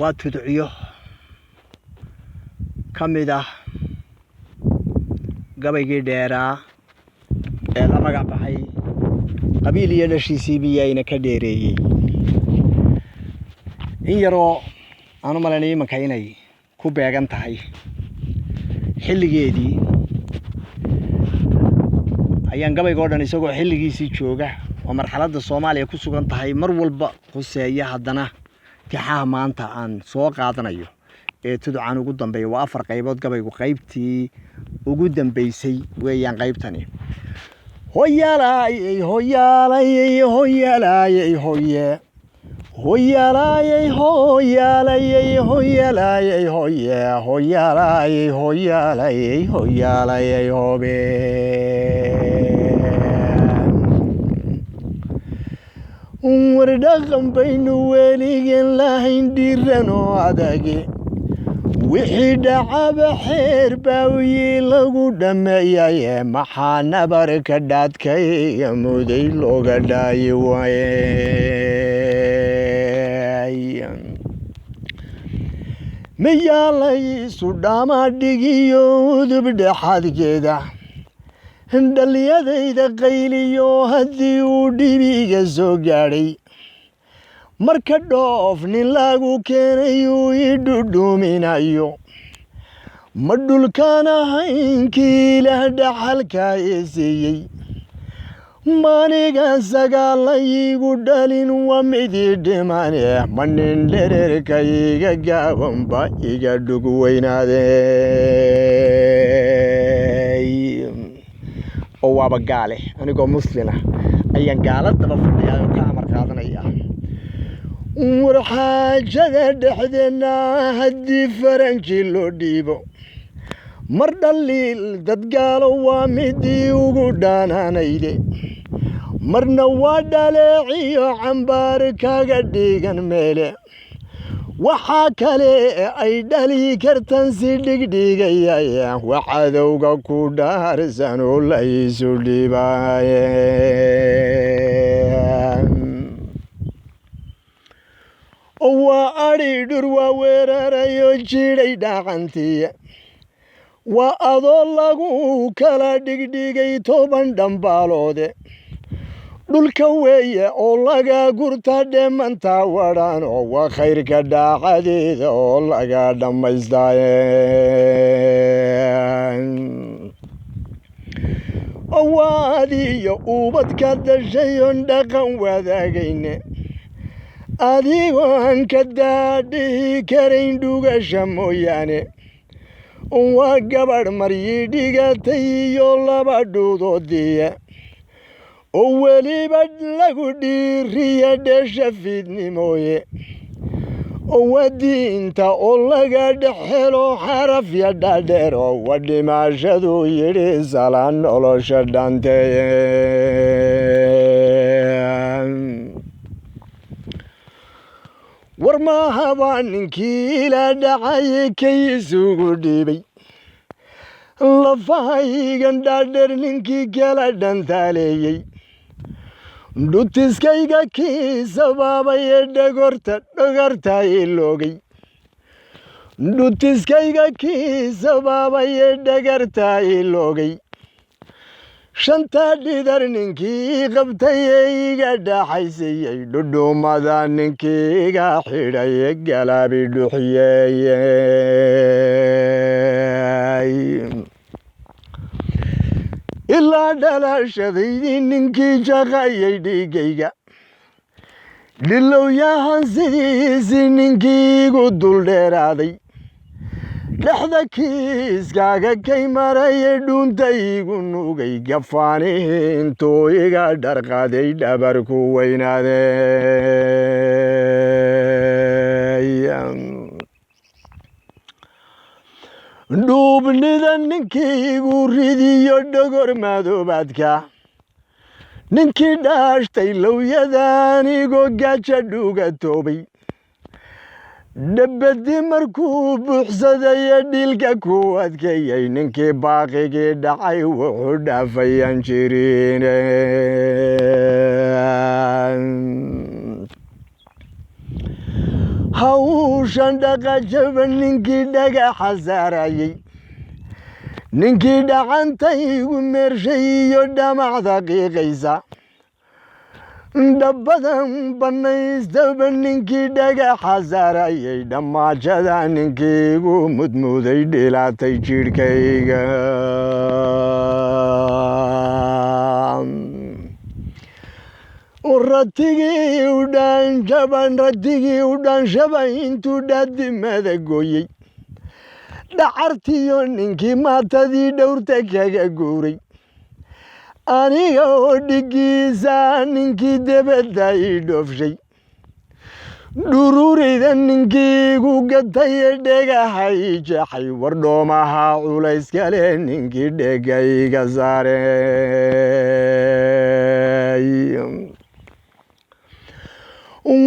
وتدعيه كمده قبل ديرا لما قبحي قبيل يدشي سيبيين كديري إن يرو أنا ملاني مكايني كوبيغان تاي xilligeedii ayaan gabayga oo dhan isagoo xilligiisii jooga oo marxaladda Soomaaliya ku sugan tahay mar walba quseeya haddana tixaha maanta aan soo qaadanayo ee tudcaan ugu dambeeyo waa 4 qaybood gabaygu qaybtii ugu dambeysay weeyaan qaybtani hoyaalay hoyaalay hoyaalay hoye hoyaalay hoyaalay hoyaalay hoye hoyaalay hoyaalay hoyaalay hobe wardaqan baynu weligen lahayn dirano adage wixii dhacaba xeer baawiye lagu dhameeyay maxaa nabarka dhaadkay muday looga dhaayi waaye miyaalay sudama dhigiyo dubdhaxadkeeda dhaliyadayda qayliyo haddii uu dhibiga soo gaadhay marka dhoofnin lagu keenayu idhudhuminayo ma dhulkaan ahaynkii ilaah dhaxalka isiiyey maniga sagaalaygu dhalin waa midii dhimane ma nin dhererka iga gaabanba iga dhug weynaadey oo waaba gaale anigoo muslina ayaan gaaladaba fadhiyaa ka amar qaadanaya war xaajada dhexdeena haddii faranji loo dhiibo mar dhaliil dad gaalo waa midii ugu dhaanaanayde marna waa dhaleeciyo cambaar kaga dhigan meele waxaa kale ay dhali kartan si dhigdhigaya waa cadowga ku dhaarsan oo la isu dhiibaaye waa adhi dhur waa weerarayo jiray dhaqantiya waa adoo lagu kala dhigdhigay 10 dhambaaloode dhulka weeye oo laga gurta dhemanta wadhan oo waa khayrka dhaacadeeda oo laga dhammaystaaye waa adiyo ubadka dashayon dhaqan wadaagayne adigoo aan ka daadhihi karayn dhugasha mooyaane waa gabadh maryi dhigatay iyo 2 dhuudoodiya oo weliba lagu dhiiriya dhesha fiidnimooye oo waa diinta oo laga dhexelo xarafya dhaadheer oo waa dhimaashadu yidhi salaan nolosha dhaanteeye war mahaba ninkii ila dhacay kay isugu dhiibay lafahaygan dhaadheer ninkii kala dhantaaleeyey dhutiskayga kii sabaabay dhagarta iloogay dhutiskayga kii sabaabay dhagarta iloogay shanta dhidar ninkii qabtay iga dhaxaysiyey dhudhumada ninkii iga xidhay galaabi dhuxiyey ilaa dhalashadaydii ninkii jaqayay dhigayga dhilowyahan sidiisii ninkii igu duldheeraaday dhexda kiiskaaga kay maraya dhuunta igu nugay gafaanihi intuu iga dharqaday dhabarku weynaaday dhuubnida ninkii igu ridiyo dhogor madoobaadka ninkii dhaashtay lowyadaan igoo gaaja dhugatoobay dhabbadi markuu buuxsadaya dhilka ku adkeeyay ninkii baaqigii dhacay wuxuu dhaafayaan jirin hawshan dhaqajaba ninkii dhagaxa saarayey ninkii dhacantaygu meershay iyo dhamacda qiiqaysa dhabadan bannaystaba ninkii dhagaxa saarayey dhammaajada ninkiigu mudmuday dhilaatay jidhkayga ratigii u dhaanshaba intuu dhaadimada gooyey dhacartiyo ninkii maatadii dhowrta kaga guuray aniga oo dhigiisa ninkii debadda ii dhoofshay dhururida ninkiigu gataye dhegaha ii jeexay wardhoomaha culayskale ninkii dhegayga saarey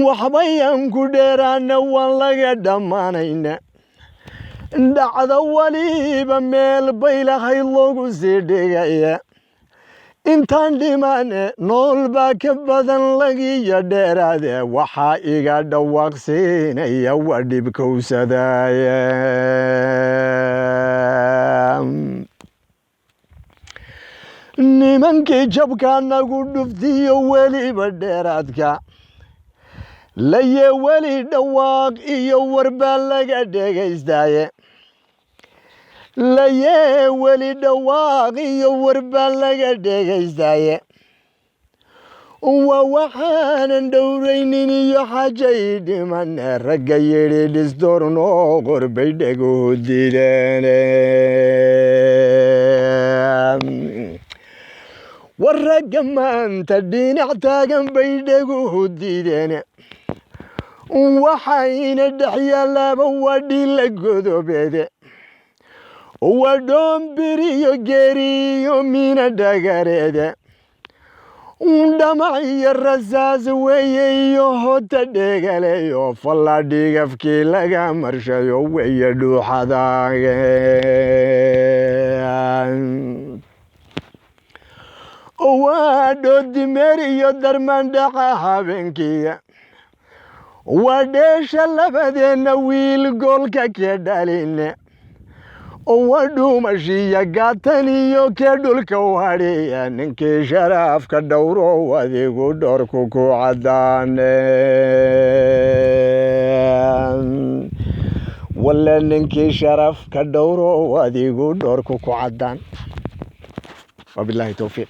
waxbayaan ku dheeraana waan laga dhammaanayna dhacda waliba meel bay lahayd loogu sii dhigaya intaan dhimane nool baa ka badan lagiyo dheeraade waxaa iga dhawaaqsiinaya waa dhibkowsadaya nimankii jabka nagu dhuftiyo weliba dheeraadka laye weli dhawaaq iyo warbaa laga dhegaystaye laye weli dhawaaq iyo warbaa laga dhegaystaye waa waxaanan dhowraynin iyo xajay dhimane ragga yidhi dhisdoornoo qorbay dhaguhu diideene war ragga maanta dhinac taagan bay dhaguhu diideene waxayna dhex yaalaaba waa dhila godobeede waa dhoombiriyo geeriyo mina dhagareede dhamac iyo rasaas weeye iyo hota dhegaleyo falladhigafkii laga marshayo weeye dhuuxadaage waa dhoodimeer iyo darmaandhaca habeenkiiga waa dheesha labadeenna wiil goolka ka dhaline waa dhuumashiya gaatan iyo kee dhulka wadhiya ninkii sharaafka dhowro adigu dhoorku ku caddaane walla ninkii sharafka dhowro adigu dhoorku ku caddaan wabilaahi towfiiq